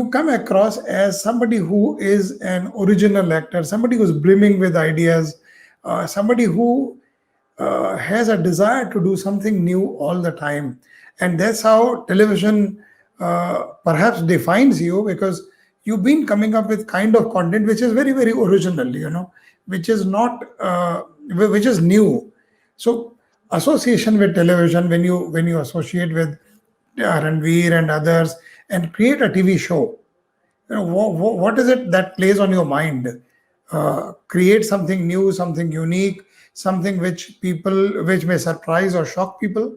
you come across as somebody who is an original actor, somebody who's brimming with ideas, somebody who has a desire to do something new all the time. And that's how television perhaps defines you, because you've been coming up with kind of content which is very, very original, which is not, which is new. So association with television, when you associate with Ranveer and others and create a TV show, what is it that plays on your mind? Create something new, something unique, something which may surprise or shock people.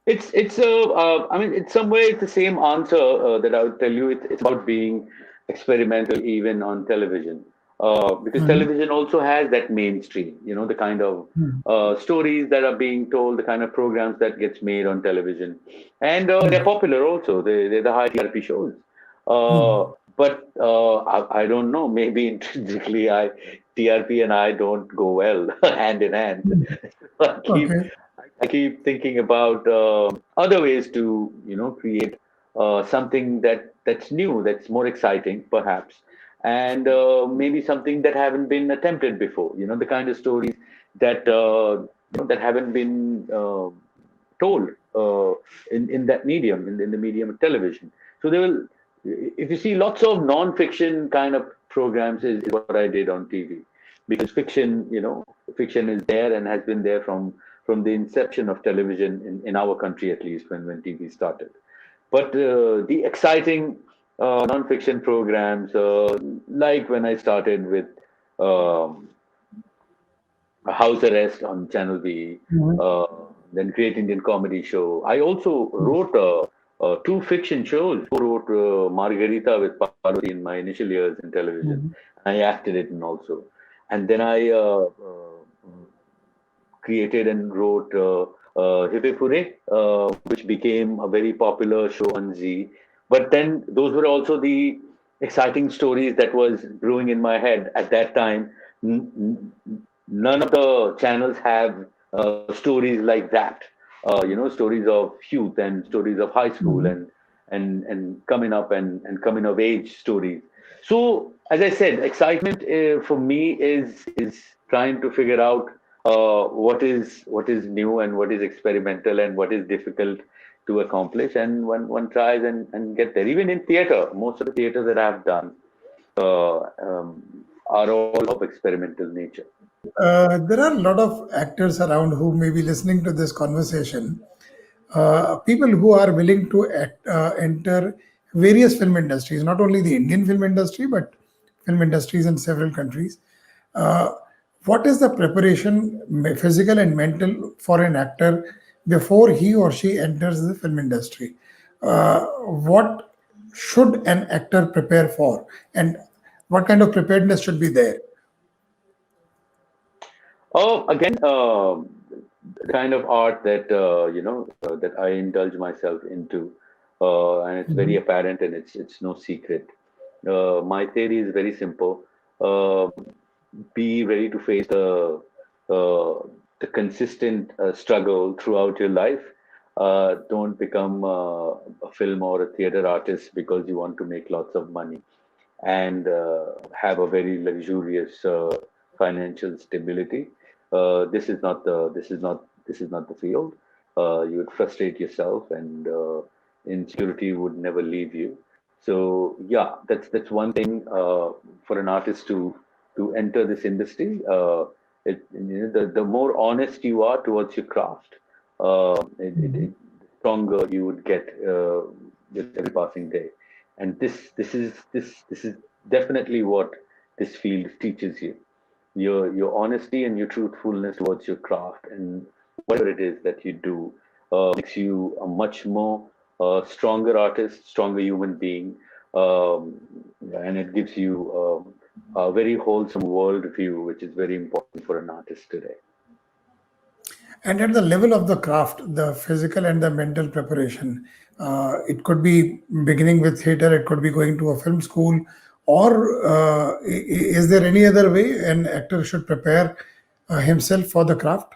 I mean, in some way, it's the same answer that I would tell you. It's about being experimental even on television, because Mhm. television also has that mainstream. The kind of Mhm. stories that are being told, the kind of programs that gets made on television, and they're popular also. They're the high TRP shows. Uh, Mhm. but I don't know. Maybe intrinsically, I TRP and I don't go well hand in hand. Mhm. I keep Okay. I keep thinking about other ways to, create something that's new, that's more exciting, perhaps, and maybe something that haven't been attempted before. The kind of stories that that haven't been told in that medium, in the medium of television. So they will, if you see lots of non-fiction kind of programs, is what I did on TV, because fiction is there and has been there from the inception of television in our country, at least when TV started. But the exciting non-fiction programs, like when I started with um, House Arrest on Channel V, Mhm. uh, then Great Indian Comedy Show. I also wrote two fiction shows. I wrote Margarita with Parvati in my initial years in television. Mhm. I acted it in also. And then I created and wrote Hipepure, which became a very popular show on Z. But then those were also the exciting stories that was brewing in my head at that time. None of the channels have stories like that. Stories of youth and stories of high school Mhm. and coming up and coming of age stories. So, as I said, excitement for me is trying to figure out what is new and what is experimental and what is difficult to accomplish, and one tries and get there. Even in theater, most of the theater that I've done are all of experimental nature. There are a lot of actors around who may be listening to this conversation. People who are willing to enter various film industries, not only the Indian film industry, but film industries in several countries. Uh, what is the preparation, physical and mental, for an actor before he or she enters the film industry? What should an actor prepare for, and what kind of preparedness should be there? Oh, again, the kind of art that that I indulge myself into, and it's very Mhm. apparent and it's no secret. My theory is very simple. Uh, be ready to face uh, the consistent struggle throughout your life. Don't become a film or a theater artist because you want to make lots of money and have a very luxurious financial stability. This is not the field. You would frustrate yourself, and insecurity would never leave you. So yeah, that's one thing for an artist to enter this industry. The more honest you are towards your craft, Mhm. the stronger you would get with every passing day. And this is definitely what this field teaches you. Your honesty and your truthfulness towards your craft and whatever it is that you do makes you a much more stronger artist, stronger human being, um, and it gives you a very wholesome world view, which is very important for an artist today. And at the level of the craft, the physical and the mental preparation, it could be beginning with theater, it could be going to a film school, or is there any other way an actor should prepare himself for the craft?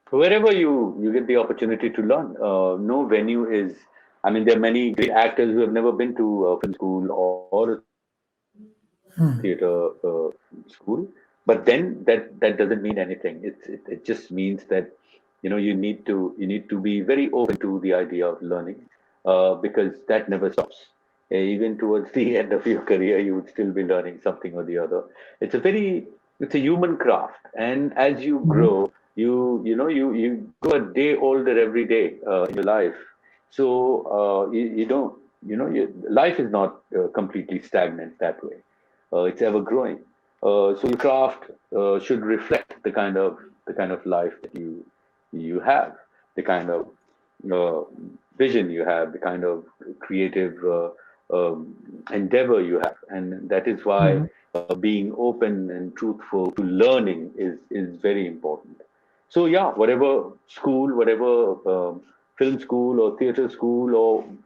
Wherever you get the opportunity to learn, no venue is I mean, there are many great actors who have never been to a film school or a theater school, but then that doesn't mean anything. It just means that you need to be very open to the idea of learning, because that never stops. Even towards the end of your career, you would still be learning something or the other. It's a very it's a human craft, and as you Mhm. grow, you grow a day older every day in your life. So you don't life is not completely stagnant that way. It's ever growing. So your craft should reflect the kind of life that you have, the kind of uh, vision you have, the kind of creative endeavor you have, and that is why Mhm. being open and truthful to learning is very important. So yeah, whatever school, whatever film school or theater school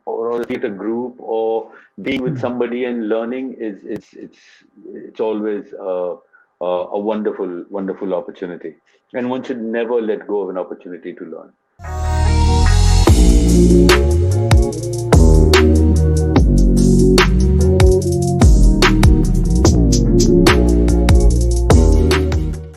or a theater group or being with Mhm. somebody and learning is it's always a wonderful opportunity, and one should never let go of an opportunity to learn.